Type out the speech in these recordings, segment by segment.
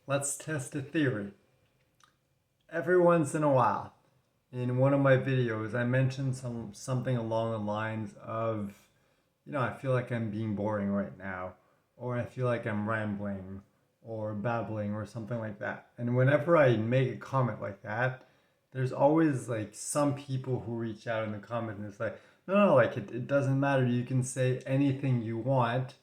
Let's test a theory. Every once in a while, in one of my videos, I mentioned something along the lines of, I feel like I'm being boring right now, or I feel like I'm rambling, or babbling, or something like that. And whenever I make a comment like that, there's always like some people who reach out in the comments and it's like, no, like it doesn't matter. You can say anything you want.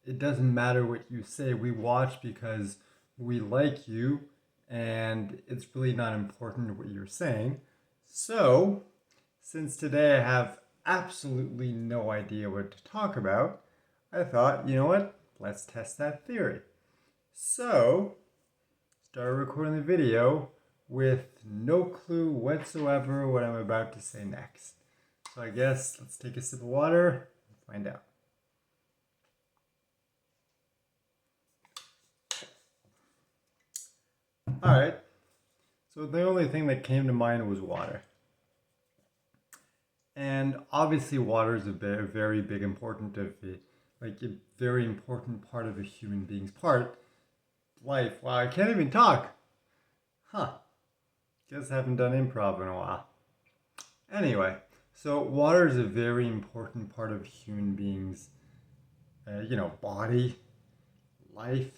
It doesn't matter what you say. We watch because we like you, and it's really not important what you're saying. So, since today I have absolutely no idea what to talk about, I thought, you know what? Let's test that theory. So, start recording the video with no clue whatsoever what I'm about to say next. So I guess let's take a sip of water and find out. Alright, so the only thing that came to mind was water. And obviously water is a very big important of it, like a very important part of a human being's life. Wow, I can't even talk. Huh. Guess I haven't done improv in a while. Anyway, so water is a very important part of a human being's, body, life,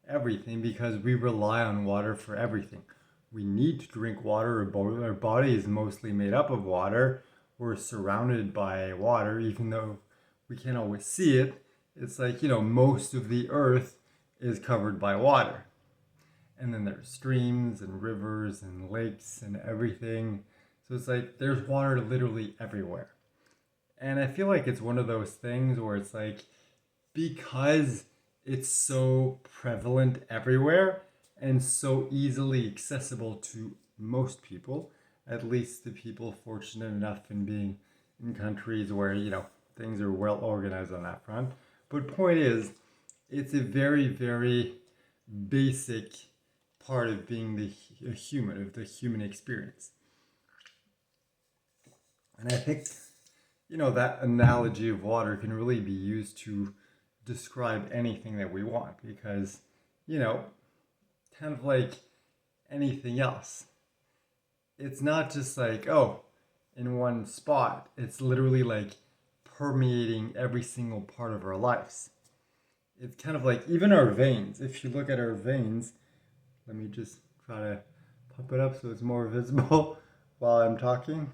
everything, because we rely on water for everything. We need to drink water. Our body is mostly made up of water. We're surrounded by water, even though we can't always see it. It's like, most of the earth is covered by water. And then there's streams and rivers and lakes and everything. So it's like there's water literally everywhere. And I feel like it's one of those things where it's like, because it's so prevalent everywhere and so easily accessible to most people, at least the people fortunate enough in being in countries where, things are well organized on that front. But point is, it's a very basic part of being a human, of the human experience. And I think, that analogy of water can really be used to describe anything that we want because, kind of like anything else. It's not just like, in one spot. It's literally like permeating every single part of our lives. It's kind of like even our veins. If you look at our veins, let me just try to pump it up so it's more visible while I'm talking.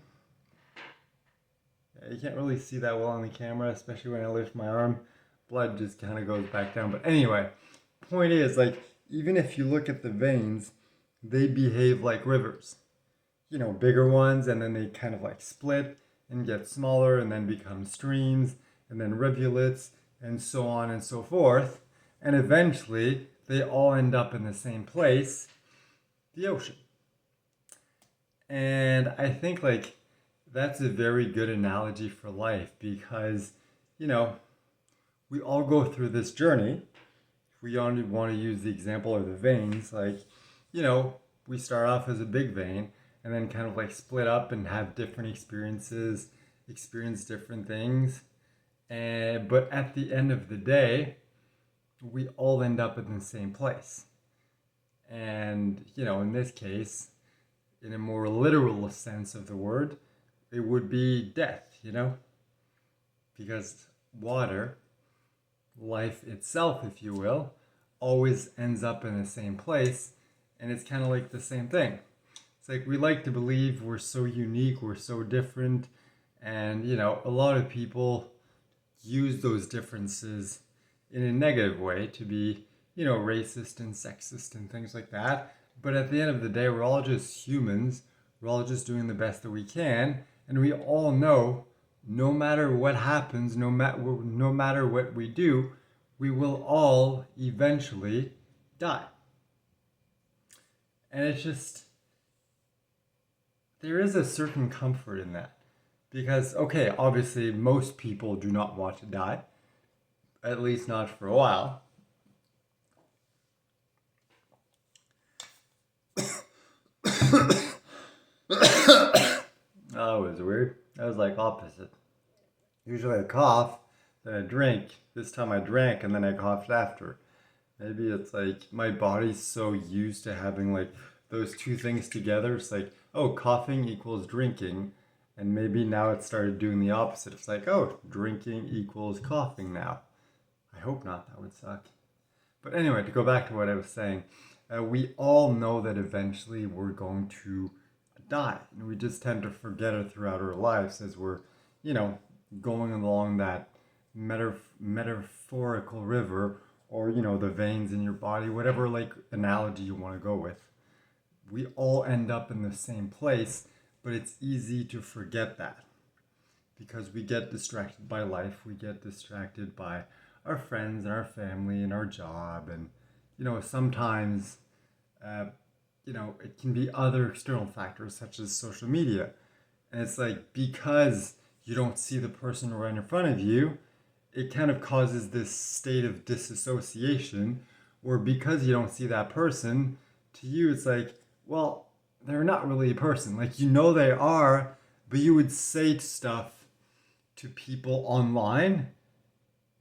You can't really see that well on the camera, especially when I lift my arm. Blood just kind of goes back down. But anyway, point is, like, even if you look at the veins, they behave like rivers. Bigger ones, and then they kind of like split and get smaller and then become streams and then rivulets and so on and so forth. And eventually, they all end up in the same place, the ocean. And I think, like, that's a very good analogy for life because, we all go through this journey. If we only want to use the example of the veins, like, we start off as a big vein and then kind of like split up and have different experiences, experience different things. But at the end of the day, we all end up in the same place. And, in this case, in a more literal sense of the word, it would be death, because water, life itself, if you will, always ends up in the same place, and it's kind of like the same thing. It's like we like to believe we're so unique, we're so different, and a lot of people use those differences in a negative way to be, racist and sexist and things like that. But at the end of the day, we're all just humans. We're all just doing the best that we can, and we all know no matter what happens, no matter what we do, we will all eventually die. And it's just, there is a certain comfort in that. Because, okay, obviously most people do not want to die, at least not for a while. Oh, it was weird. That was like opposite. Usually I cough, then I drink. This time I drank and then I coughed after. Maybe it's like my body's so used to having like those two things together. It's like, oh, coughing equals drinking. And maybe now it started doing the opposite. It's like, oh, drinking equals coughing now. I hope not. That would suck. But anyway, to go back to what I was saying, we all know that eventually we're going to die. And we just tend to forget it throughout our lives as we're, you know, going along that metaphorical river, or, you know, the veins in your body, whatever like analogy you want to go with. We all end up in the same place, but it's easy to forget that because we get distracted by life. We get distracted by our friends and our family and our job. And, you know, sometimes, you know, it can be other external factors such as social media. And it's like, because you don't see the person right in front of you, it kind of causes this state of disassociation, where because you don't see that person, to you it's like, well, they're not really a person. Like, you know they are, but you would say stuff to people online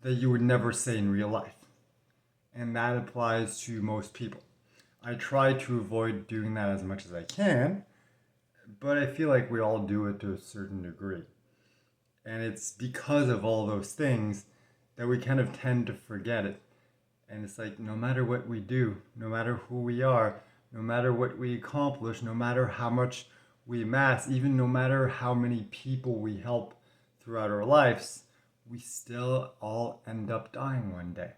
that you would never say in real life. And that applies to most people. I try to avoid doing that as much as I can, but I feel like we all do it to a certain degree. And it's because of all those things that we kind of tend to forget it. And it's like, no matter what we do, no matter who we are, no matter what we accomplish, no matter how much we amass, even no matter how many people we help throughout our lives, we still all end up dying one day.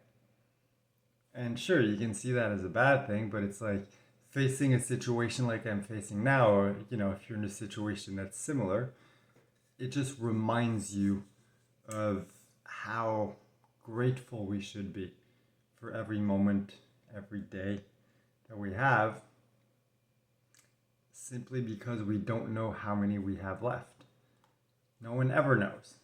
And sure, you can see that as a bad thing, but it's like facing a situation like I'm facing now, or, you know, if you're in a situation that's similar, it just reminds you of how grateful we should be for every moment, every day that we have, simply because we don't know how many we have left. No one ever knows.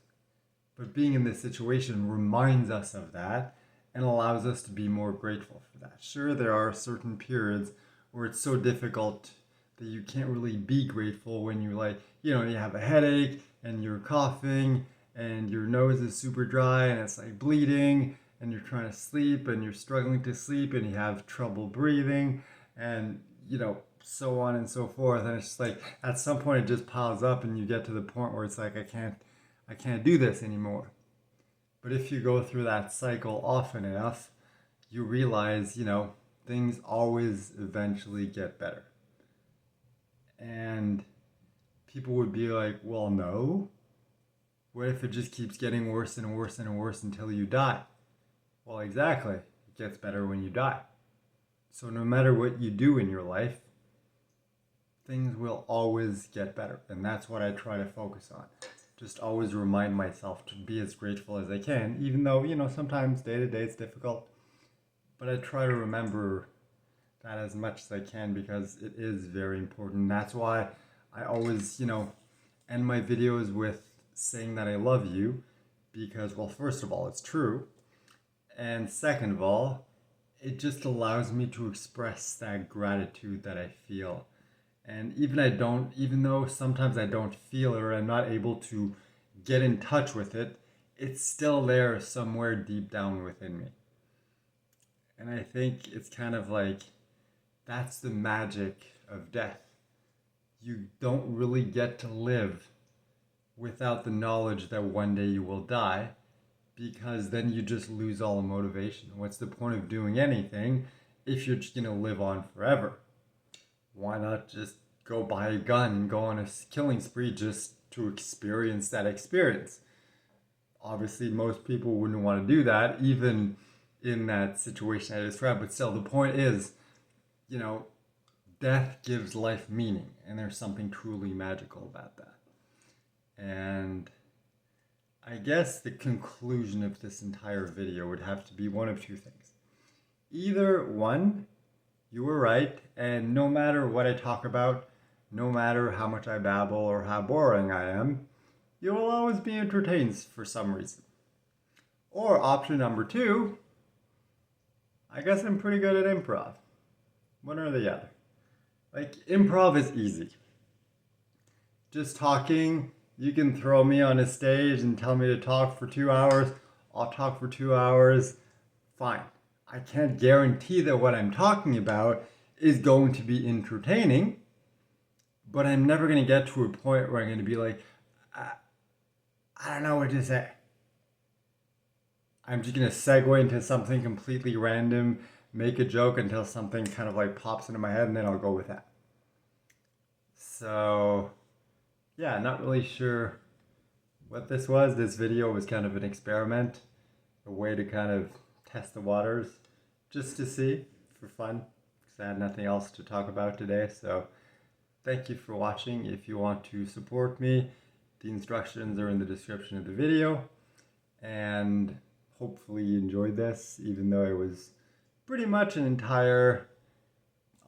But being in this situation reminds us of that and allows us to be more grateful for that. Sure, there are certain periods where it's so difficult that you can't really be grateful when you're like, you know, you have a headache and you're coughing and your nose is super dry and it's like bleeding and you're trying to sleep and you're struggling to sleep and you have trouble breathing and, you know, so on and so forth. And it's just like, at some point it just piles up and you get to the point where it's like, I can't do this anymore. But if you go through that cycle often enough, you realize, you know, things always eventually get better. And people would be like, well, no. What if it just keeps getting worse and worse and worse until you die? Well, exactly. It gets better when you die. So no matter what you do in your life, things will always get better. And that's what I try to focus on. Just always remind myself to be as grateful as I can, even though, you know, sometimes day to day it's difficult. But I try to remember that as much as I can because it is very important. That's why I always, you know, end my videos with saying that I love you because, well, first of all, it's true. And second of all, it just allows me to express that gratitude that I feel. And even though sometimes I don't feel it or I'm not able to get in touch with it, it's still there somewhere deep down within me. And I think it's kind of like, that's the magic of death. You don't really get to live without the knowledge that one day you will die, because then you just lose all the motivation. What's the point of doing anything if you're just going to live on forever? Why not just go buy a gun and go on a killing spree just to experience that experience? Obviously, most people wouldn't want to do that, even in that situation I described. But still, the point is, you know, death gives life meaning, and there's something truly magical about that. And I guess the conclusion of this entire video would have to be one of two things. Either one, you were right, and no matter what I talk about, no matter how much I babble or how boring I am, you will always be entertained for some reason. Or option number two, I guess I'm pretty good at improv. One or the other. Like, improv is easy. Just talking, you can throw me on a stage and tell me to talk for 2 hours. I'll talk for 2 hours. Fine. I can't guarantee that what I'm talking about is going to be entertaining, but I'm never going to get to a point where I'm going to be like, I don't know what to say. I'm just going to segue into something completely random, make a joke until something kind of like pops into my head, and then I'll go with that. So, yeah, not really sure what this was. This video was kind of an experiment, a way to kind of test the waters, just to see, for fun, because I had nothing else to talk about today. So, thank you for watching. If you want to support me, the instructions are in the description of the video. And hopefully you enjoyed this, even though it was pretty much an entire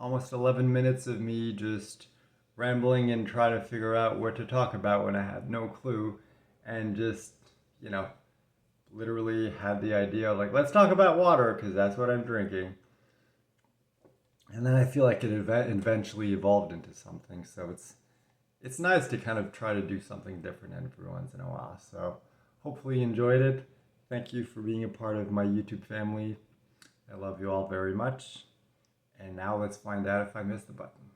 almost 11 minutes of me just rambling and trying to figure out what to talk about when I had no clue, and just, you know, literally had the idea like, let's talk about water because that's what I'm drinking. And then I feel like it eventually evolved into something. So it's nice to kind of try to do something different every once in a while. So hopefully you enjoyed it. Thank you for being a part of my YouTube family. I love you all very much. And now let's find out if I missed the button.